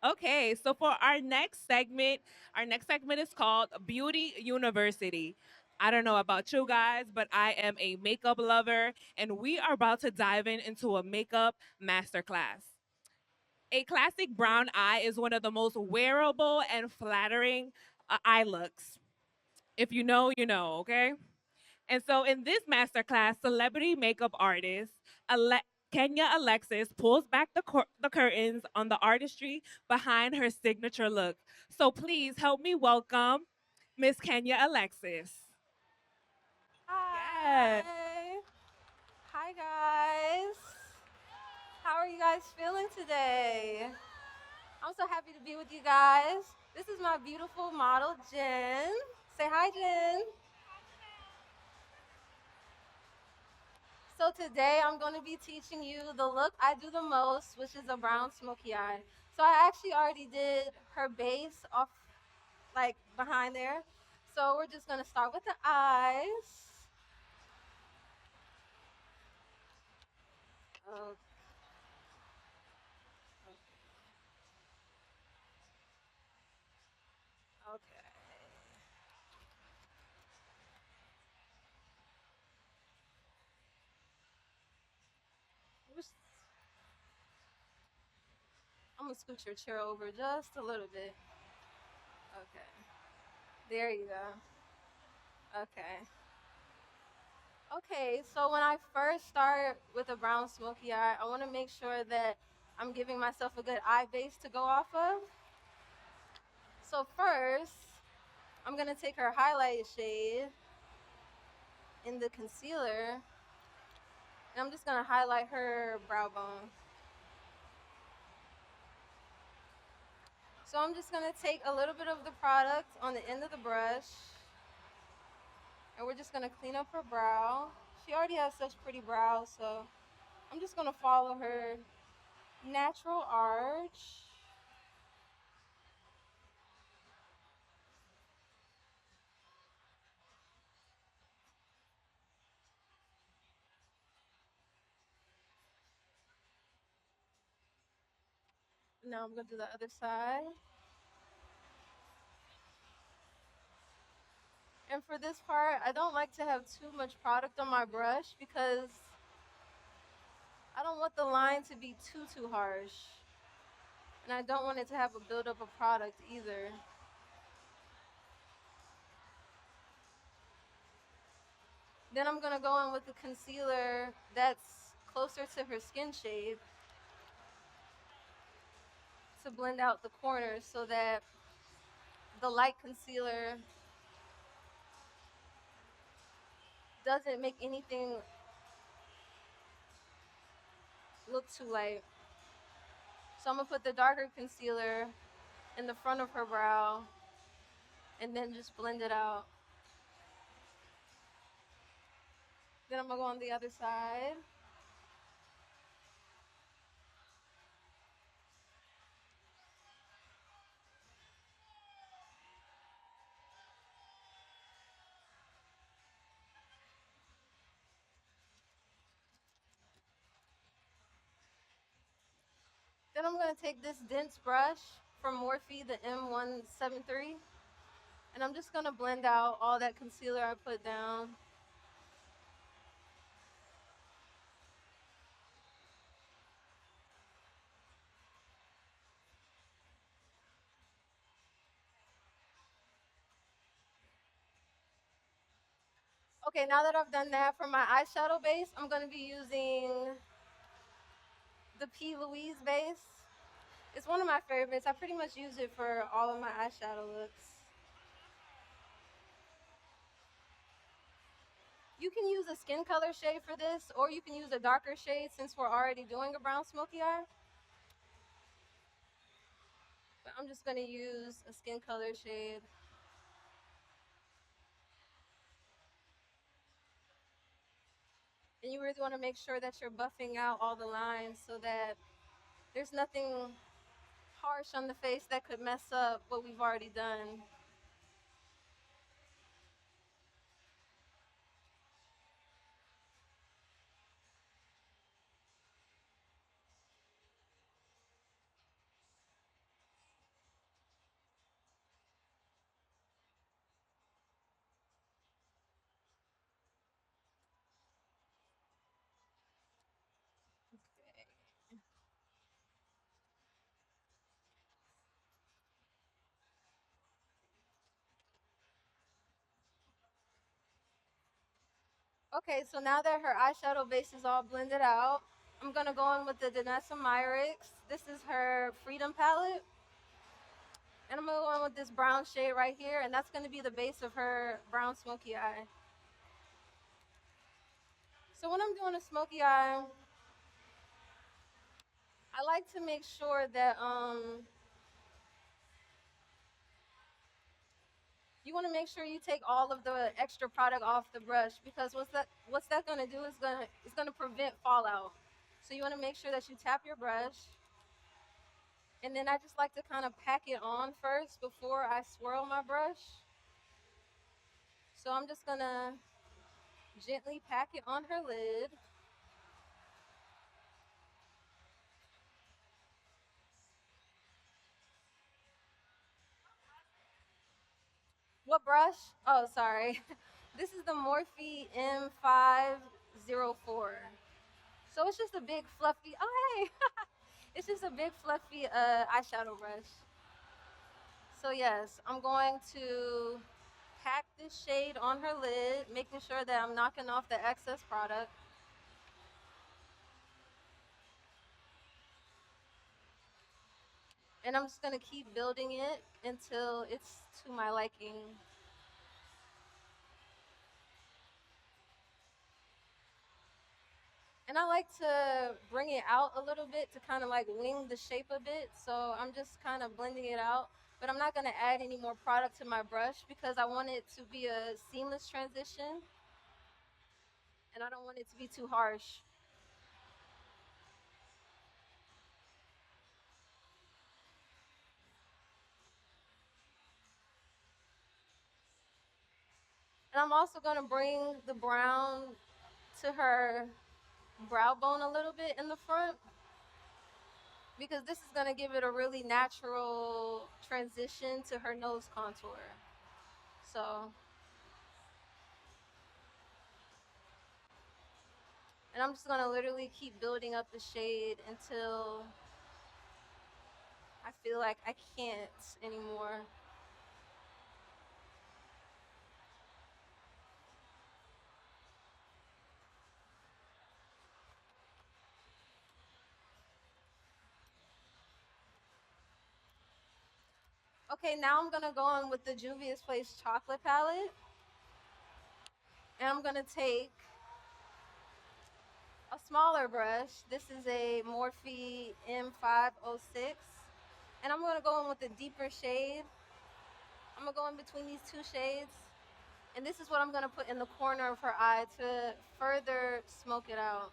Okay, so for our next segment is called Beauty University. I don't know about you guys, but I am a makeup lover, and we are about to dive into a makeup masterclass. A classic brown eye is one of the most wearable and flattering eye looks. If you know, you know, okay? And so in this masterclass, celebrity makeup artist Kenya Alexis pulls back the curtains on the artistry behind her signature look. So please help me welcome Miss Kenya Alexis. Yes. Hi. Hi, guys. How are you guys feeling today? I'm so happy to be with you guys. This is my beautiful model, Jen. Say hi, Jen. So today I'm going to be teaching you the look I do the most, which is a brown smoky eye. So I actually already did her base off like behind there. So we're just going to start with the eyes. Oh, okay. I'm gonna scoot your chair over just a little bit. Okay. There you go. Okay. Okay, so when I first start with a brown smoky eye, I want to make sure that I'm giving myself a good eye base to go off of. So first, I'm gonna take her highlight shade in the concealer, and I'm just gonna highlight her brow bone. So I'm just gonna take a little bit of the product on the end of the brush, and we're just gonna clean up her brow. She already has such pretty brows, so I'm just gonna follow her natural arch. Now I'm gonna do the other side. And for this part, I don't like to have too much product on my brush because I don't want the line to be too harsh. And I don't want it to have a buildup of product either. Then I'm gonna go in with the concealer that's closer to her skin shade to blend out the corners so that the light concealer doesn't make anything look too light. So I'm gonna put the darker concealer in the front of her brow and then just blend it out. Then I'm gonna go on the other side. Then I'm gonna take this dense brush from Morphe, the M173, and I'm just gonna blend out all that concealer I put down. Okay, now that I've done that for my eyeshadow base, I'm gonna be using the P. Louise base. It's one of my favorites. I pretty much use it for all of my eyeshadow looks. You can use a skin color shade for this, or you can use a darker shade since we're already doing a brown smoky eye. But I'm just gonna use a skin color shade. And you really wanna make sure that you're buffing out all the lines so that there's nothing harsh on the face that could mess up what we've already done. Okay, so now that her eyeshadow base is all blended out, I'm gonna go in with the Danessa Myrix. This is her Freedom palette. And I'm gonna go in with this brown shade right here, and that's gonna be the base of her brown smoky eye. So when I'm doing a smoky eye, I like to make sure that you want to make sure you take all of the extra product off the brush, because what's that going to do is going to prevent fallout. So you want to make sure that you tap your brush, and then I just like to kind of pack it on first before I swirl my brush. So I'm just going to gently pack it on her lid. What brush? Oh, sorry. This is the Morphe M504. So it's just a big fluffy. Oh, hey. It's just a big fluffy eyeshadow brush. So yes, I'm going to pack this shade on her lid, making sure that I'm knocking off the excess product. And I'm just gonna keep building it until it's to my liking. And I like to bring it out a little bit to kind of like wing the shape a bit. So I'm just kind of blending it out. But I'm not gonna add any more product to my brush because I want it to be a seamless transition and I don't want it to be too harsh. And I'm also gonna bring the brown to her brow bone a little bit in the front because this is going to give it a really natural transition to her nose contour. So, and I'm just going to literally keep building up the shade until I feel like I can't anymore. Okay, now I'm going to go in with the Juvia's Place chocolate palette. And I'm going to take a smaller brush. This is a Morphe M506. And I'm going to go in with a deeper shade. I'm going to go in between these two shades. And this is what I'm going to put in the corner of her eye to further smoke it out.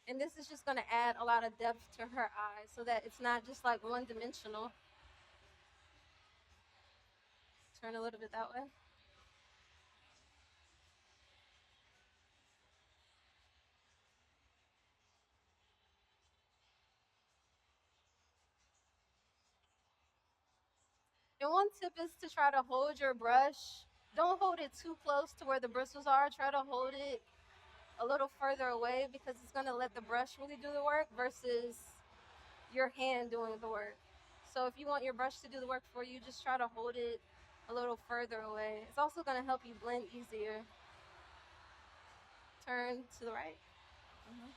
And this is just going to add a lot of depth to her eye so that it's not just like one dimensional. Turn a little bit that way. And one tip is to try to hold your brush. Don't hold it too close to where the bristles are. Try to hold it a little further away because it's going to let the brush really do the work versus your hand doing the work. So if you want your brush to do the work for you, just try to hold it a little further away. It's also going to help you blend easier. Turn to the right. Mhm.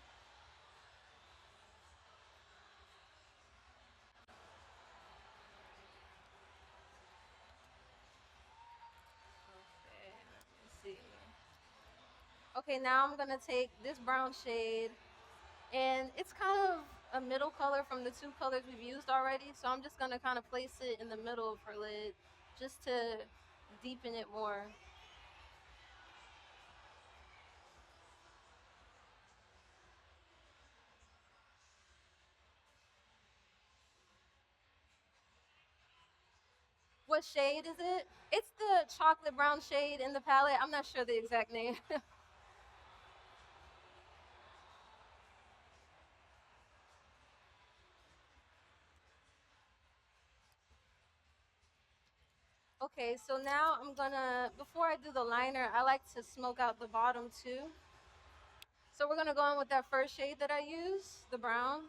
Okay, let me see. Okay, now I'm gonna take this brown shade, and it's kind of a middle color from the two colors we've used already. So I'm just gonna kind of place it in the middle of her lid, just to deepen it more. What shade is it? It's the chocolate brown shade in the palette. I'm not sure the exact name. Okay, so now before I do the liner, I like to smoke out the bottom too. So we're gonna go in with that first shade that I use, the brown.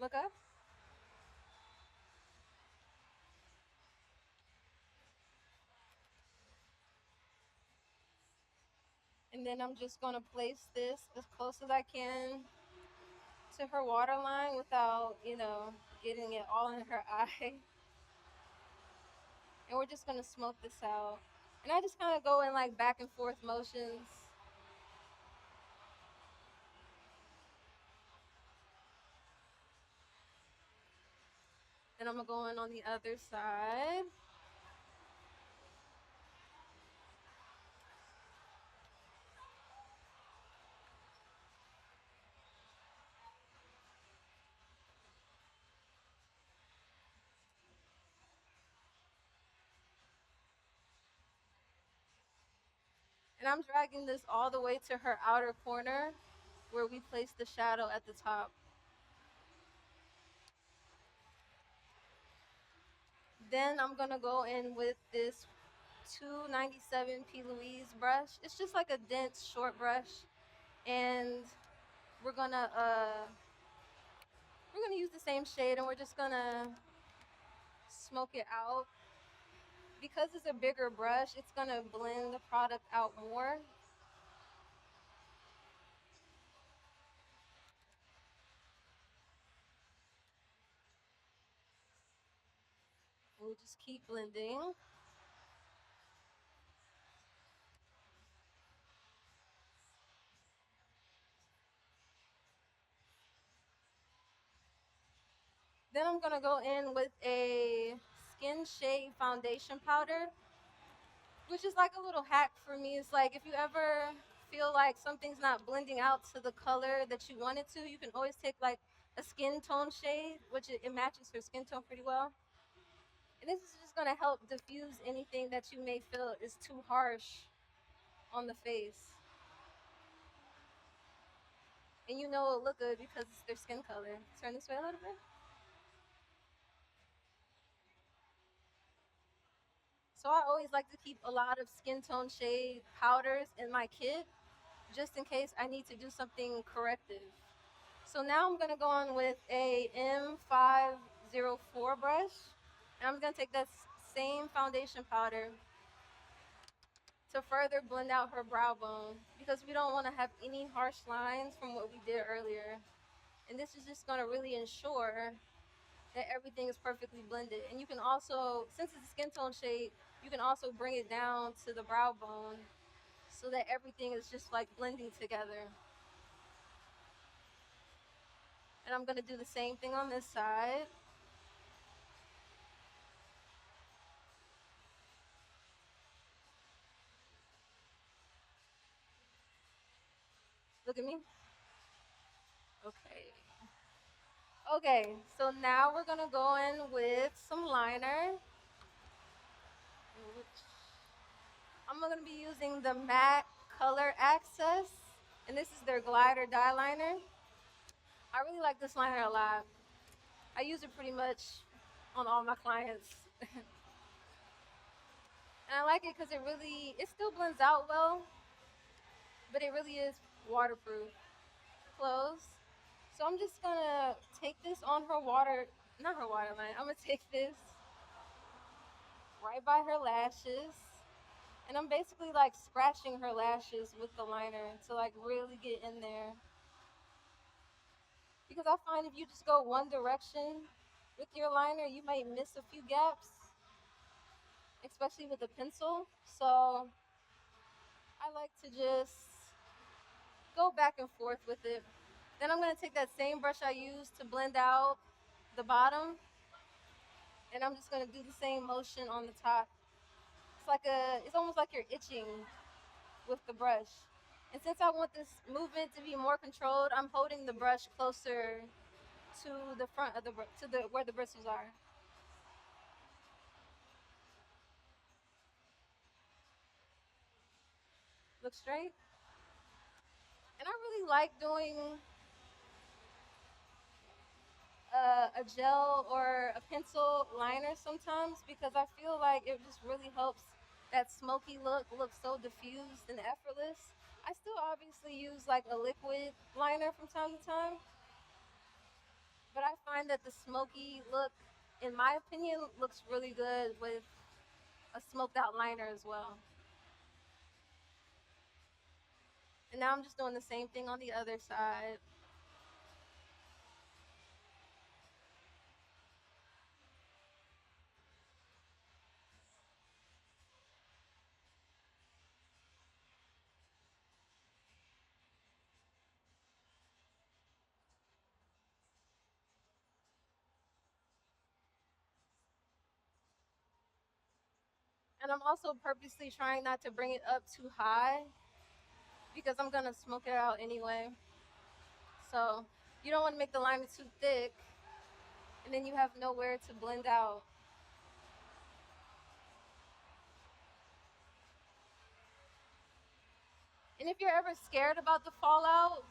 Look up. And then I'm just gonna place this as close as I can to her waterline without, getting it all in her eye. And we're just gonna smoke this out. And I just kind of go in like back and forth motions. And I'm gonna go in on the other side. And I'm dragging this all the way to her outer corner where we place the shadow at the top. Then I'm gonna go in with this 297 P. Louise brush. It's just like a dense short brush. And we're gonna uh we're gonna use the same shade and we're just gonna smoke it out. Because it's a bigger brush, it's gonna blend the product out more. And we just keep blending. Then I'm gonna go in with a Skin Shade foundation powder, which is like a little hack for me. It's like if you ever feel like something's not blending out to the color that you want it to, you can always take like a skin tone shade, which it matches her skin tone pretty well. And this is just gonna help diffuse anything that you may feel is too harsh on the face. And you know it'll look good because it's their skin color. Turn this way a little bit. So I always like to keep a lot of skin tone shade powders in my kit just in case I need to do something corrective. So now I'm gonna go on with a M504 brush. And I'm gonna take that same foundation powder to further blend out her brow bone because we don't wanna have any harsh lines from what we did earlier. And this is just gonna really ensure that everything is perfectly blended. And you can also, since it's a skin tone shade, you can also bring it down to the brow bone so that everything is just like blending together. And I'm gonna do the same thing on this side. Look at me. Okay. Okay, so now we're gonna go in with some liner. I'm gonna be using the MAC Color Access, and this is their glider dye liner. I really like this liner a lot. I use it pretty much on all my clients. And I like it because it still blends out well, but it really is waterproof. Close. So I'm just gonna take this on her not her waterline. I'm gonna take this right by her lashes. And I'm basically like scratching her lashes with the liner to like really get in there. Because I find if you just go one direction with your liner, you might miss a few gaps, especially with a pencil. So I like to just go back and forth with it. Then I'm gonna take that same brush I used to blend out the bottom, and I'm just gonna do the same motion on the top. It's almost like you're itching with the brush. And since I want this movement to be more controlled, I'm holding the brush closer to the front of to the where the bristles are. Look straight. And I really like doing a gel or a pencil liner sometimes because I feel like it just really helps that smoky look so diffused and effortless. I still obviously use like a liquid liner from time to time, but I find that the smoky look, in my opinion, looks really good with a smoked out liner as well. And now I'm just doing the same thing on the other side. And I'm also purposely trying not to bring it up too high because I'm gonna smoke it out anyway. So you don't want to make the liner too thick and then you have nowhere to blend out. And if you're ever scared about the fallout,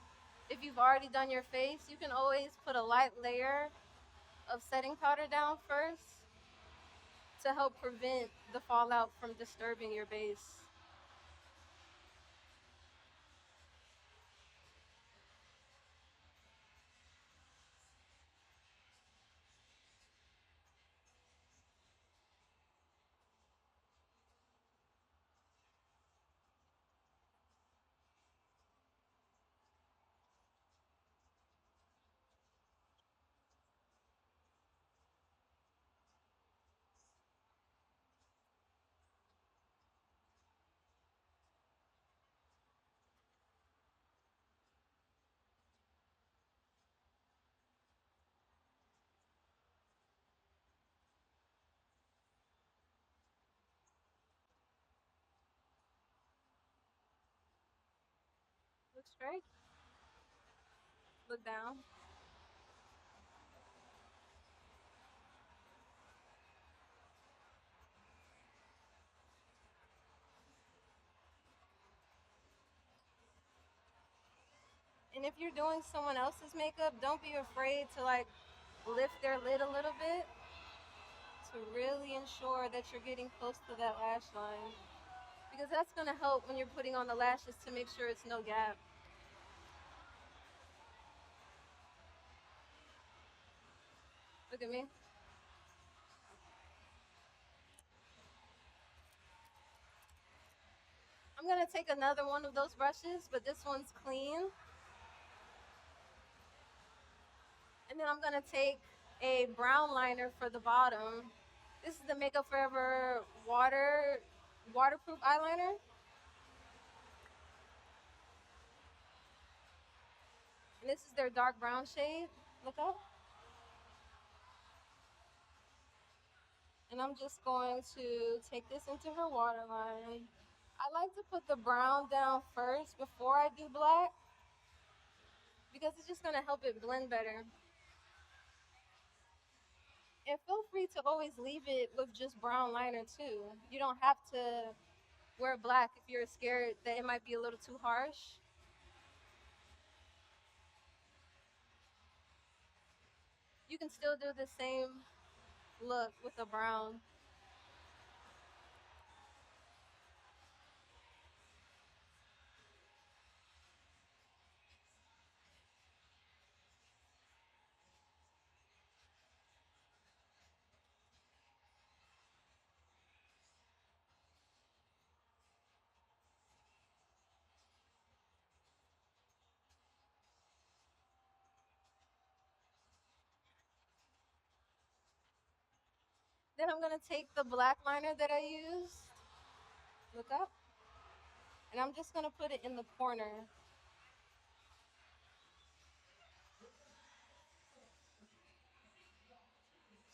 if you've already done your face, you can always put a light layer of setting powder down first to help prevent the fallout from disturbing your base. Look straight, look down. And if you're doing someone else's makeup, don't be afraid to like lift their lid a little bit to really ensure that you're getting close to that lash line. Because that's gonna help when you're putting on the lashes to make sure it's no gap. Look at me. I'm gonna take another one of those brushes, but this one's clean. And then I'm gonna take a brown liner for the bottom. This is the Makeup Forever waterproof eyeliner. And this is their dark brown shade. Look up. And I'm just going to take this into her waterline. I like to put the brown down first before I do black because it's just gonna help it blend better. And feel free to always leave it with just brown liner too. You don't have to wear black if you're scared that it might be a little too harsh. You can still do the same look with a brown. Then I'm gonna take the black liner that I used, look up, and I'm just gonna put it in the corner.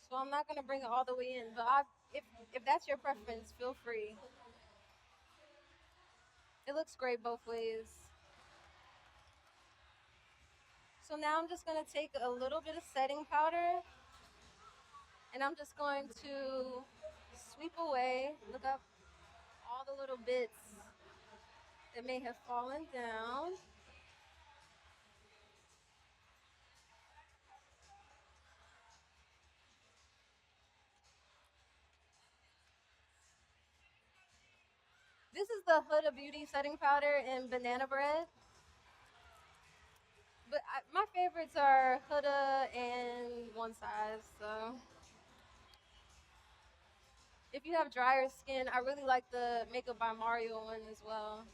So I'm not gonna bring it all the way in, but if that's your preference, feel free. It looks great both ways. So now I'm just gonna take a little bit of setting powder and I'm just going to sweep away, look up, all the little bits that may have fallen down. This is the Huda Beauty setting powder in banana bread. But my favorites are Huda and One Size. So if you have drier skin, I really like the Makeup by Mario one as well.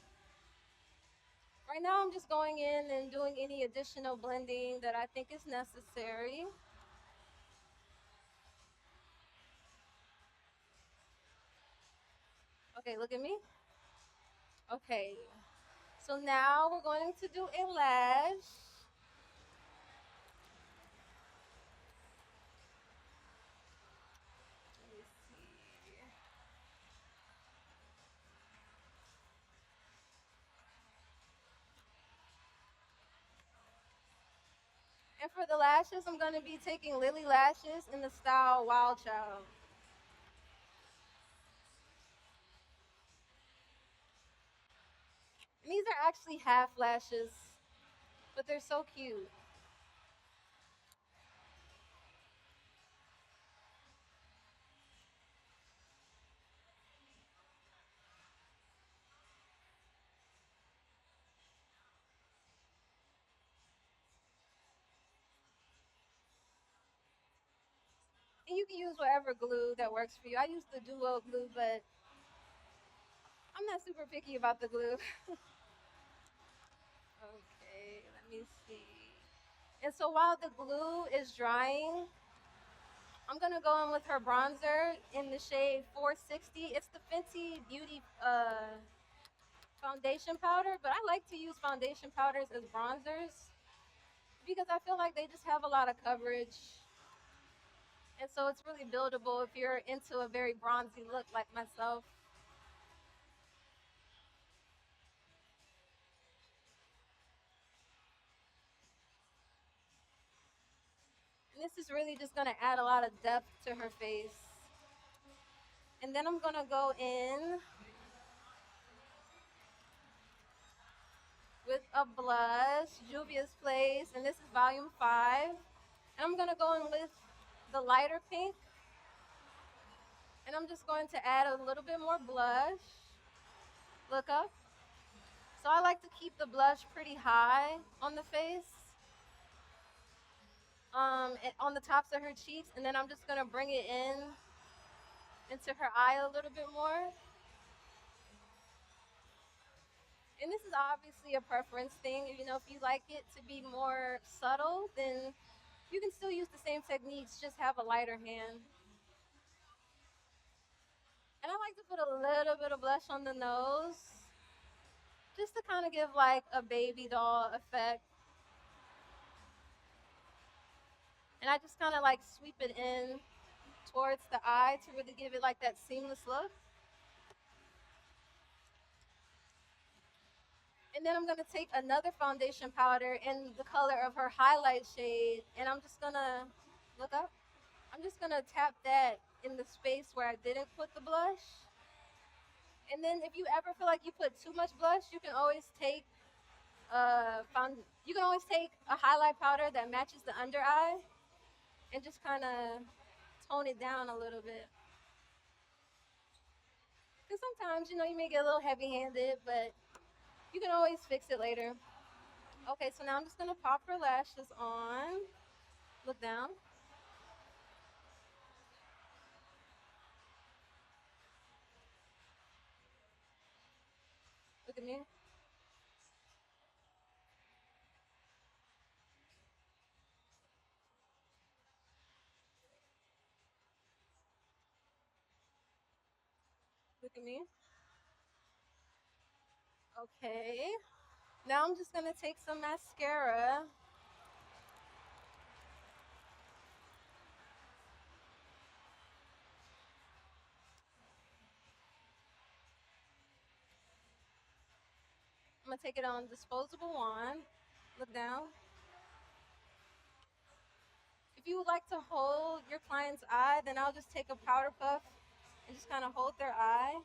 Right now, I'm just going in and doing any additional blending that I think is necessary. Okay, look at me. Okay, so now we're going to do a lash. Let me see. And for the lashes, I'm going to be taking Lily Lashes in the style Wild Child. And these are actually half lashes, but they're so cute. And you can use whatever glue that works for you. I use the Duo glue, but I'm not super picky about the glue. Okay, let me see. And so while the glue is drying, I'm gonna go in with her bronzer in the shade 460. It's the Fenty Beauty foundation powder, but I like to use foundation powders as bronzers because I feel like they just have a lot of coverage. And so it's really buildable if you're into a very bronzy look like myself. And this is really just gonna add a lot of depth to her face. And then I'm gonna go in with a blush, Juvia's Place, and this is volume 5. And I'm gonna go in with the lighter pink, and I'm just going to add a little bit more blush. Look up. So I like to keep the blush pretty high on the face, on the tops of her cheeks, and then I'm just gonna bring it in into her eye a little bit more. And this is obviously a preference thing. You know, if you like it to be more subtle, then you can still use the same techniques, just have a lighter hand. And I like to put a little bit of blush on the nose, just to kind of give like a baby doll effect. And I just kind of like sweep it in towards the eye to really give it like that seamless look. And then I'm gonna take another foundation powder in the color of her highlight shade, and I'm just gonna look up. I'm just gonna tap that in the space where I didn't put the blush. And then if you ever feel like you put too much blush, you can always take a highlight powder that matches the under eye and just kind of tone it down a little bit. Because sometimes, you know, you may get a little heavy handed, but you can always fix it later. Okay, so now I'm just gonna pop her lashes on. Look down. Look at me. Look at me. Okay. Now I'm just gonna take some mascara. I'm gonna take it on disposable wand. Look down. If you would like to hold your client's eye, then I'll just take a powder puff and just kind of hold their eye.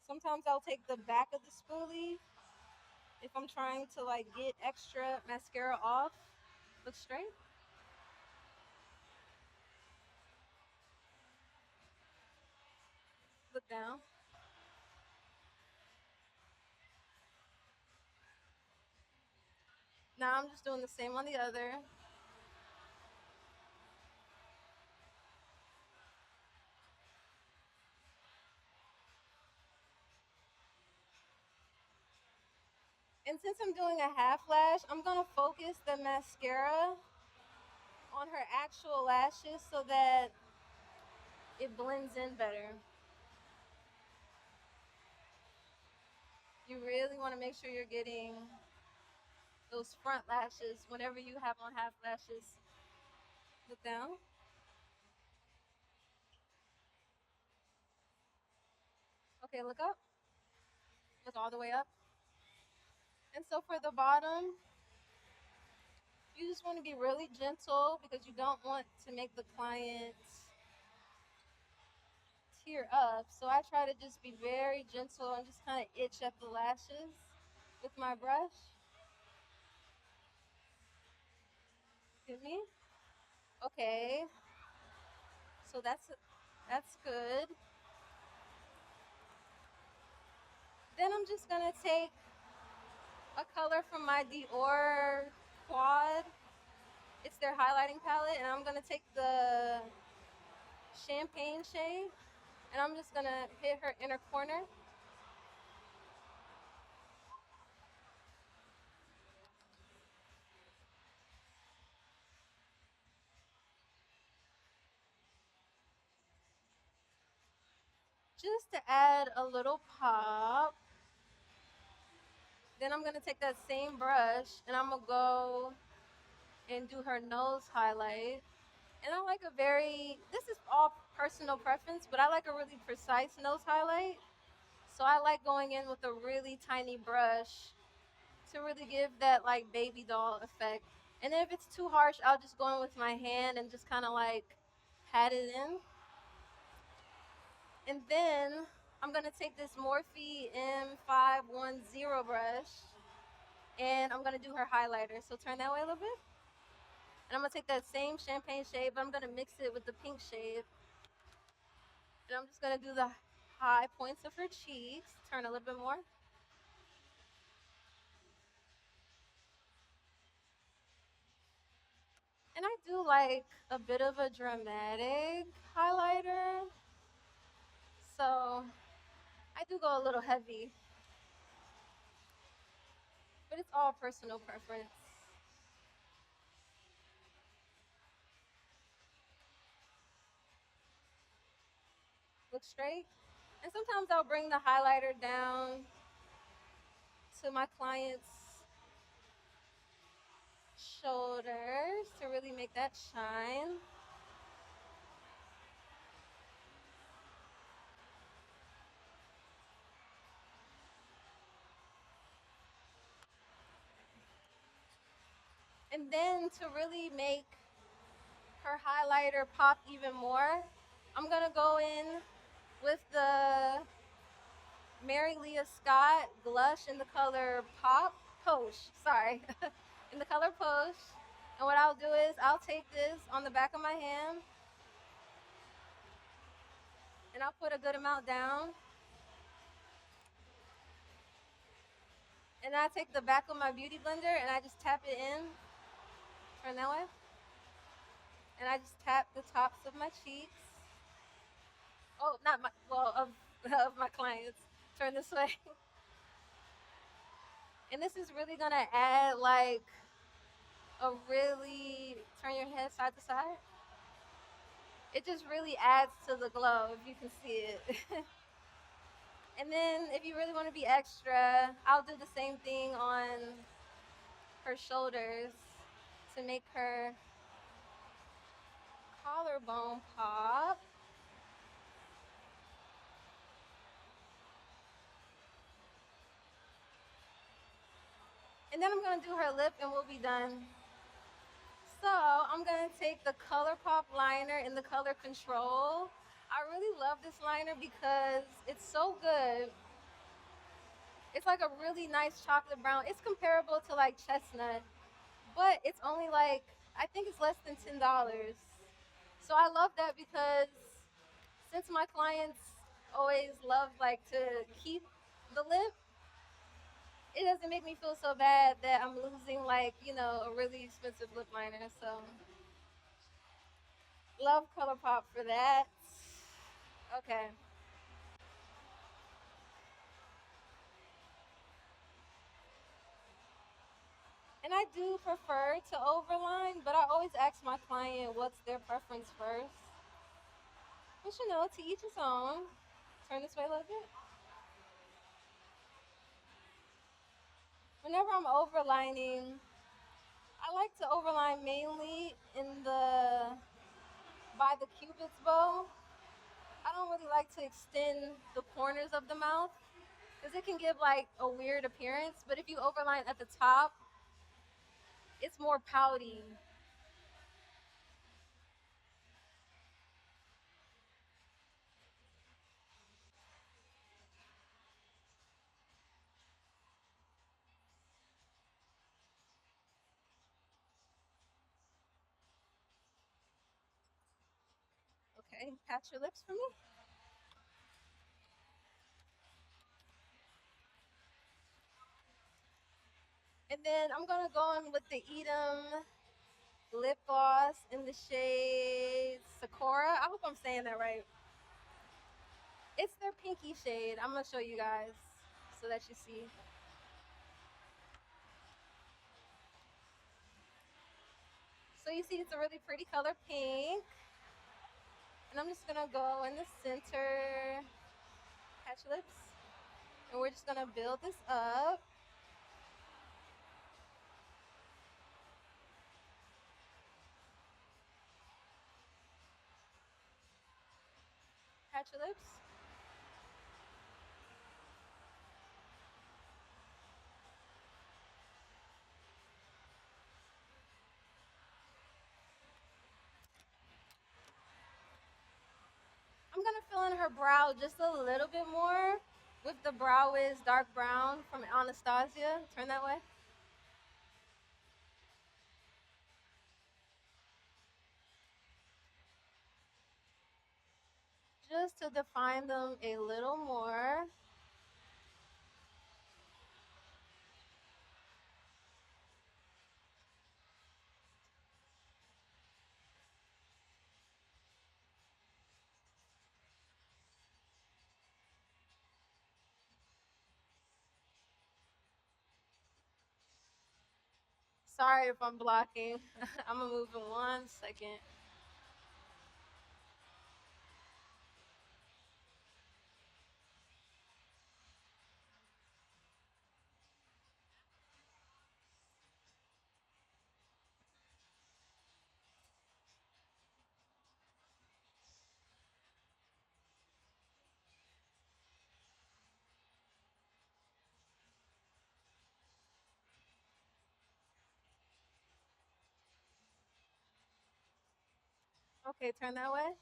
Sometimes I'll take the back of the spoolie if I'm trying to like get extra mascara off, look straight, look down. Now I'm just doing the same on the other. And since I'm doing a half lash, I'm gonna focus the mascara on her actual lashes so that it blends in better. You really wanna make sure you're getting those front lashes whenever you have on half lashes. Look down. Okay, look up. Look all the way up. And so for the bottom, you just want to be really gentle because you don't want to make the client tear up. So I try to just be very gentle and just kind of itch at the lashes with my brush. Excuse me. Okay. So that's good. Then I'm just gonna take a color from my Dior Quad. It's their highlighting palette, and I'm gonna take the champagne shade, and I'm just gonna hit her inner corner. Just to add a little pop. Then I'm gonna take that same brush and I'm gonna go and do her nose highlight. And I like a very, this is all personal preference, but I like a really precise nose highlight. So I like going in with a really tiny brush to really give that like baby doll effect. And if it's too harsh, I'll just go in with my hand and just kind of like pat it in. And then I'm gonna take this Morphe M510 brush and I'm gonna do her highlighter. So turn that way a little bit. And I'm gonna take that same champagne shade, but I'm gonna mix it with the pink shade. And I'm just gonna do the high points of her cheeks. Turn a little bit more. And I do like a bit of a dramatic highlighter. So I do go a little heavy, but it's all personal preference. Look straight. And sometimes I'll bring the highlighter down to my client's shoulders to really make that shine. And then to really make her highlighter pop even more, I'm gonna go in with the Mary Leah Scott blush in the color Pop Posh. Sorry, in the color Posh. And what I'll do is I'll take this on the back of my hand and I'll put a good amount down. And I take the back of my beauty blender and I just tap it in. Turn that way. And I just tap the tops of my cheeks. Oh, not my, well, of, of my clients. Turn this way. And this is really gonna add like a really, turn your head side to side. It just really adds to the glow if you can see it. And then if you really wanna be extra, I'll do the same thing on her shoulders to make her collarbone pop. And then I'm gonna do her lip and we'll be done. So I'm gonna take the ColourPop liner in the color Control. I really love this liner because it's so good. It's like a really nice chocolate brown. It's comparable to like chestnut, but it's only like I think it's less than $10. So I love that because since my clients always love like to keep the lip, it doesn't make me feel so bad that I'm losing like, a really expensive lip liner. So love ColourPop for that. Okay. And I do prefer to overline, but I always ask my client what's their preference first. But to each his own. Turn this way a little bit. Whenever I'm overlining, I like to overline mainly in the by the cupid's bow. I don't really like to extend the corners of the mouth because it can give like a weird appearance. But if you overline at the top, it's more pouty. Okay, pat your lips for me. And then I'm gonna go in with the Edam lip gloss in the shade Sakura. I hope I'm saying that right. It's their pinky shade. I'm gonna show you guys so that you see. So you see it's a really pretty color pink. And I'm just gonna go in the center, patch lips. And we're just gonna build this up. Patch your lips. I'm gonna fill in her brow just a little bit more with the Brow is dark brown from Anastasia. Turn that way. Just to define them a little more. Sorry if I'm blocking. I'm gonna move in 1 second. Okay, turn that way.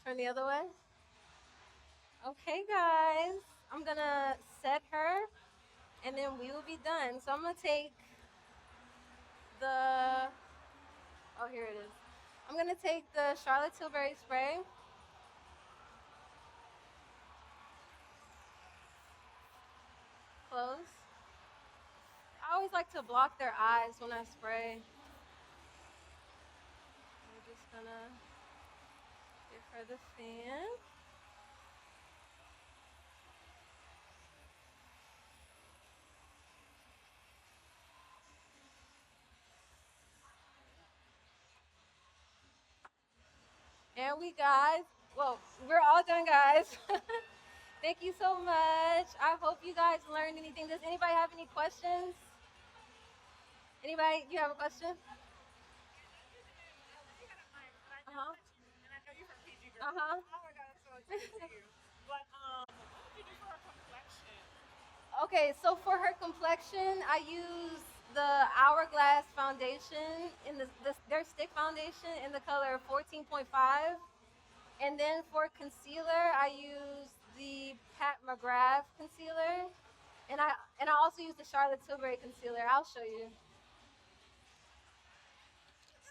Turn the other way. Okay, guys. I'm gonna set her and then we will be done. So I'm gonna take the oh here it is. I'm gonna take the Charlotte Tilbury spray, close. I always like to block their eyes when I spray. I'm just gonna give her the fan. And we guys, well, we're all done, guys. Thank you so much. I hope you guys learned anything. Does anybody have any questions? Anybody, you have a question? Uh huh. Uh huh. Okay, so for her complexion, I use the Hourglass foundation in their stick foundation in the color 14.5. And then for concealer, I use the Pat McGrath concealer And I also use the Charlotte Tilbury concealer. I'll show you.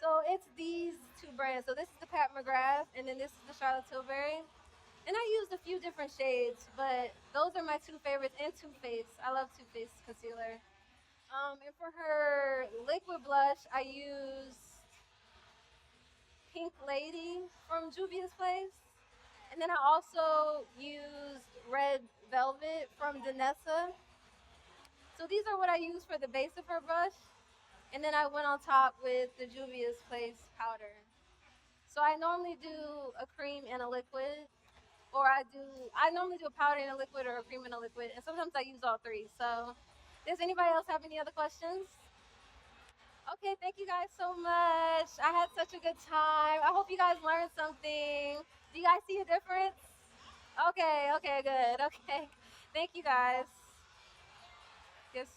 So it's these two brands. So this is the Pat McGrath, and then this is the Charlotte Tilbury. And I used a few different shades, but those are my two favorites. And Too Faced. I love Too Faced concealer. And for her liquid blush, I used Pink Lady from Juvia's Place. And then I also used Red Velvet from Danessa. So these are what I use for the base of her brush. And then I went on top with the Juvia's Place powder. So I normally do a cream and a liquid, or I normally do a powder and a liquid or a cream and a liquid, and sometimes I use all three. So does anybody else have any other questions? Okay, thank you guys so much. I had such a good time. I hope you guys learned something. Do you guys see a difference? Okay, okay, good. Okay. Thank you guys. Yes.